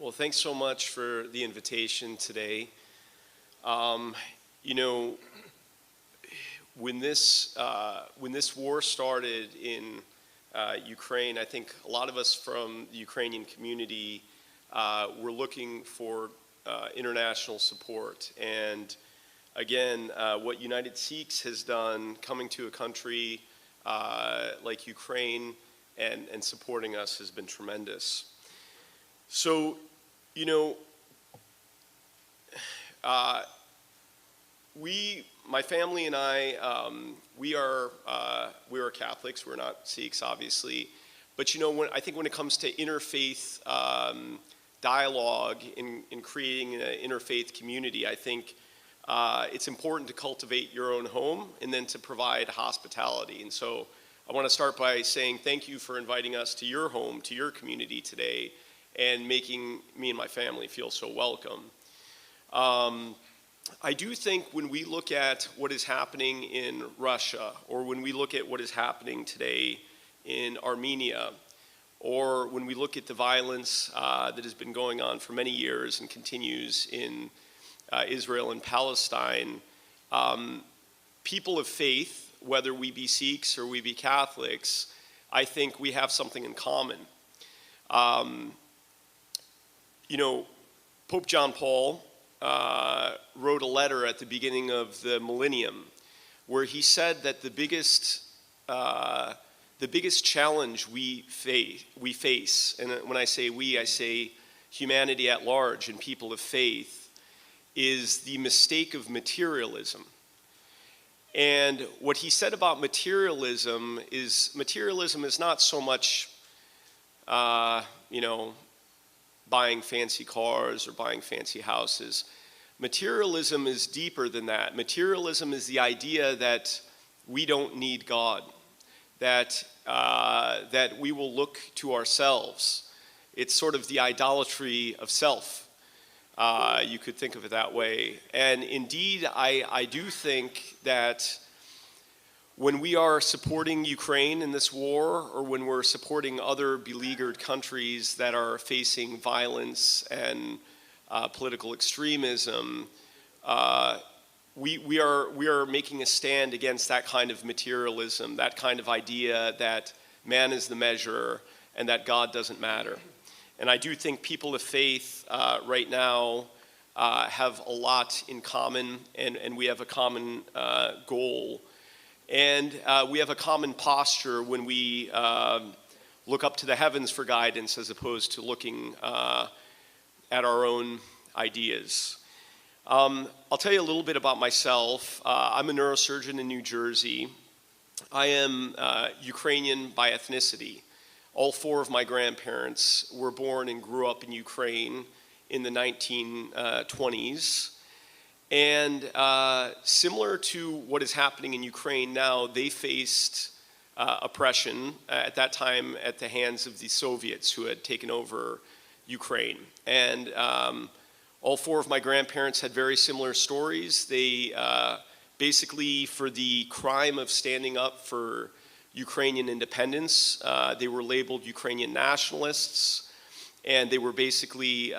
Well, thanks so much for the invitation today. You know, when this war started in Ukraine, I think a lot of us from the Ukrainian community were looking for international support. And again, what United Sikhs has done, coming to a country like Ukraine and supporting us, has been tremendous. So, you know, my family and I, we are Catholics. We're not Sikhs, obviously. But you know, I think when it comes to interfaith dialogue in creating an interfaith community, I think it's important to cultivate your own home and then to provide hospitality. And so I want to start by saying thank you for inviting us to your home, to your community today, and making me and my family feel so welcome. I do think when we look at what is happening in Russia, or when we look at what is happening today in Armenia, or when we look at the violence that has been going on for many years and continues in Israel and Palestine, people of faith, whether we be Sikhs or we be Catholics, I think we have something in common. You know, Pope John Paul wrote a letter at the beginning of the millennium where he said that the biggest challenge we face, and when I say we, I say humanity at large and people of faith, is the mistake of materialism. And what he said about materialism is not so much, you know, buying fancy cars or buying fancy houses. Materialism is deeper than that. Materialism is the idea that we don't need God, that we will look to ourselves. It's sort of the idolatry of self. You could think of it that way. And indeed, I do think that when we are supporting Ukraine in this war, or when we're supporting other beleaguered countries that are facing violence and political extremism, we are making a stand against that kind of materialism, that kind of idea that man is the measure and that God doesn't matter. And I do think people of faith right now have a lot in common, and we have a common goal. And we have a common posture when we look up to the heavens for guidance as opposed to looking at our own ideas. I'll tell you a little bit about myself. I'm a neurosurgeon in New Jersey. I am Ukrainian by ethnicity. All four of my grandparents were born and grew up in Ukraine in the 1920s. And similar to what is happening in Ukraine now, they faced oppression at that time at the hands of the Soviets who had taken over Ukraine. And all four of my grandparents had very similar stories. They basically, for the crime of standing up for Ukrainian independence, they were labeled Ukrainian nationalists, and they were basically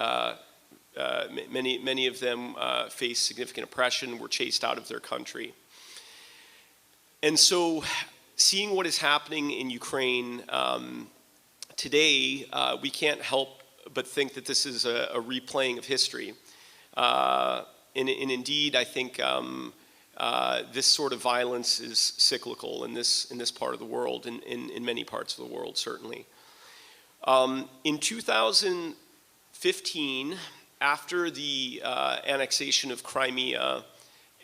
many of them faced significant oppression, were chased out of their country. And so seeing what is happening in Ukraine today, we can't help but think that this is a replaying of history. And indeed, I think this sort of violence is cyclical in this part of the world, in many parts of the world, certainly. In 2015, after the annexation of Crimea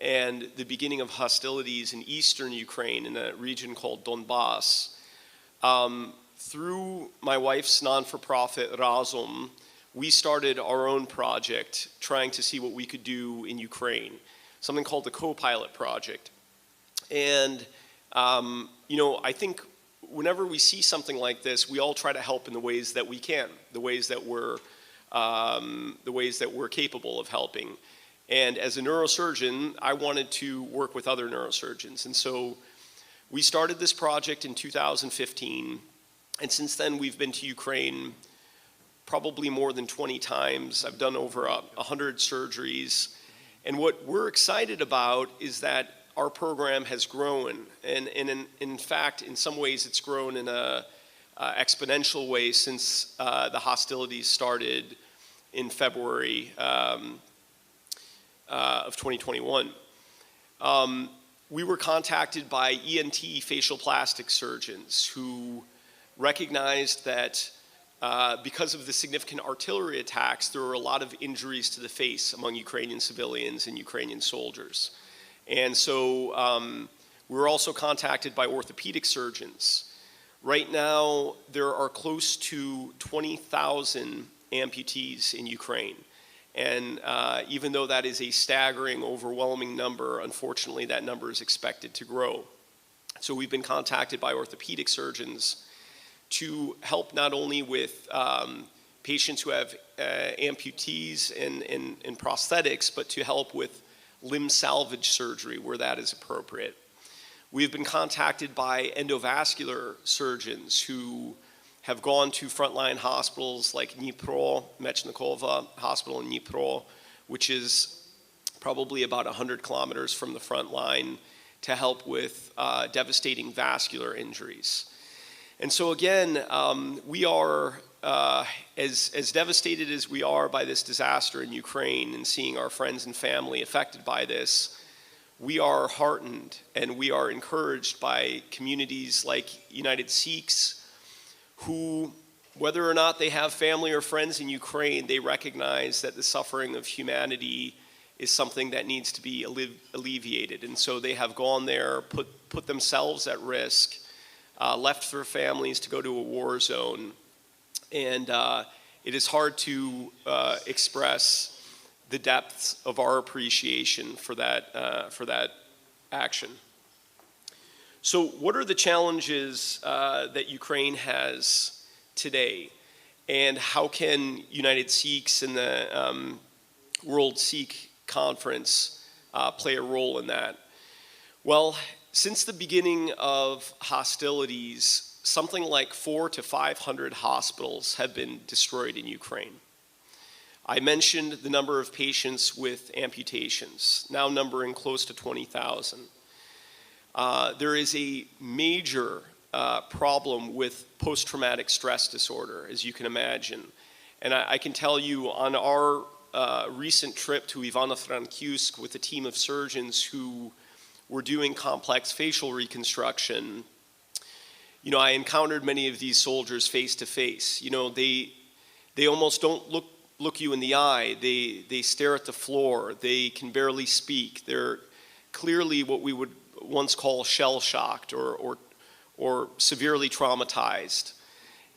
and the beginning of hostilities in eastern Ukraine in a region called Donbass, through my wife's non-for-profit Razum, we started our own project trying to see what we could do in Ukraine, something called the Co-Pilot Project. And, you know, I think whenever we see something like this, we all try to help in the ways that we can, the ways that we're capable of helping. And as a neurosurgeon, I wanted to work with other neurosurgeons. And so we started this project in 2015. And since then, we've been to Ukraine probably more than 20 times. I've done over 100 surgeries. And what we're excited about is that our program has grown. And in fact, in some ways, it's grown in an exponential way since the hostilities started in February of 2021. We were contacted by ENT facial plastic surgeons who recognized that because of the significant artillery attacks, there were a lot of injuries to the face among Ukrainian civilians and Ukrainian soldiers. And so we were also contacted by orthopedic surgeons. Right now, there are close to 20,000 amputees in Ukraine. And even though that is a staggering, overwhelming number, unfortunately, that number is expected to grow. So we've been contacted by orthopedic surgeons to help not only with patients who have amputees and prosthetics, but to help with limb salvage surgery where that is appropriate. We've been contacted by endovascular surgeons who have gone to frontline hospitals like Dnipro, Mechnikova Hospital in Dnipro, which is probably about 100 kilometers from the front line, to help with devastating vascular injuries. And so again, we are, as devastated as we are by this disaster in Ukraine and seeing our friends and family affected by this, we are heartened and we are encouraged by communities like United Sikhs who, whether or not they have family or friends in Ukraine, they recognize that the suffering of humanity is something that needs to be alleviated. And so they have gone there, put themselves at risk, left their families to go to a war zone. And it is hard to express the depths of our appreciation for that action. So what are the challenges that Ukraine has today? And how can United Sikhs and the World Sikh Conference play a role in that? Well, since the beginning of hostilities, something like 400 to 500 hospitals have been destroyed in Ukraine. I mentioned the number of patients with amputations, now numbering close to 20,000. There is a major problem with post-traumatic stress disorder, as you can imagine. And I can tell you on our recent trip to Ivano-Frankivsk with a team of surgeons who were doing complex facial reconstruction, you know, I encountered many of these soldiers face to face. You know, they almost don't look you in the eye. They stare at the floor. They can barely speak. They're clearly what we would once call shell-shocked or severely traumatized.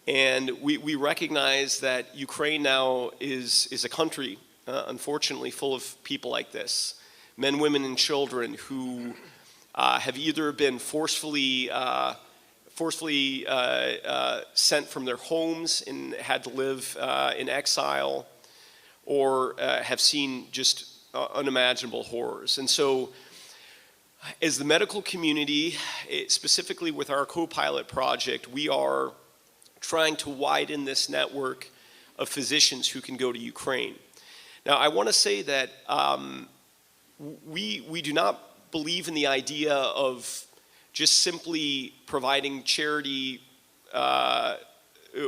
And we recognize that Ukraine now is a country, unfortunately, full of people like this. Men, women, and children who have either been forcefully sent from their homes and had to live in exile, or have seen just unimaginable horrors. And so, as the medical community, specifically with our co-pilot project, we are trying to widen this network of physicians who can go to Ukraine. Now, I want to say that we do not believe in the idea of just simply providing charity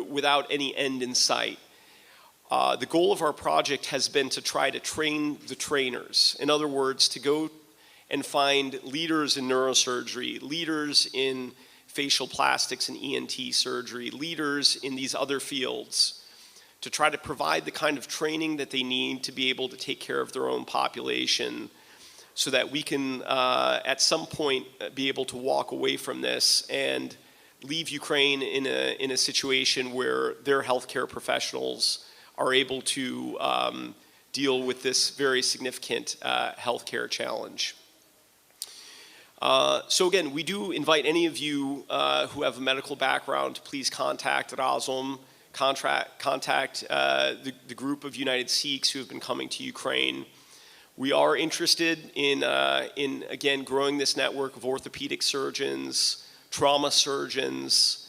without any end in sight. The goal of our project has been to try to train the trainers. In other words, to go and find leaders in neurosurgery, leaders in facial plastics and ENT surgery, leaders in these other fields, to try to provide the kind of training that they need to be able to take care of their own population, so that we can, at some point, be able to walk away from this and leave Ukraine in a situation where their healthcare professionals are able to deal with this very significant healthcare challenge. So again, we do invite any of you who have a medical background to please contact Razom, contact the group of United Sikhs who have been coming to Ukraine. We are interested in again, growing this network of orthopedic surgeons, trauma surgeons,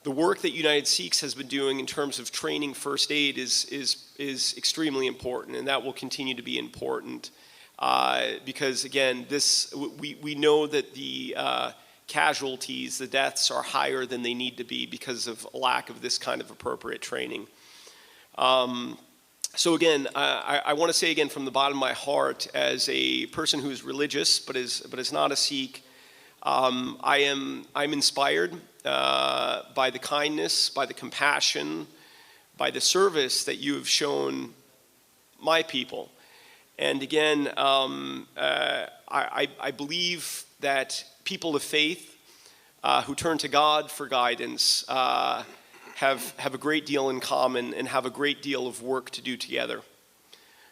the work that United Sikhs has been doing in terms of training first aid is extremely important, and that will continue to be important because, again, we know that the casualties, the deaths, are higher than they need to be because of a lack of this kind of appropriate training. So again, I want to say again from the bottom of my heart, as a person who is religious but is not a Sikh, I'm inspired by the kindness, by the compassion, by the service that you have shown my people. And again, I believe that people of faith who turn to God for guidance have a great deal in common and have a great deal of work to do together.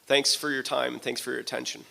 Thanks for your time and thanks for your attention.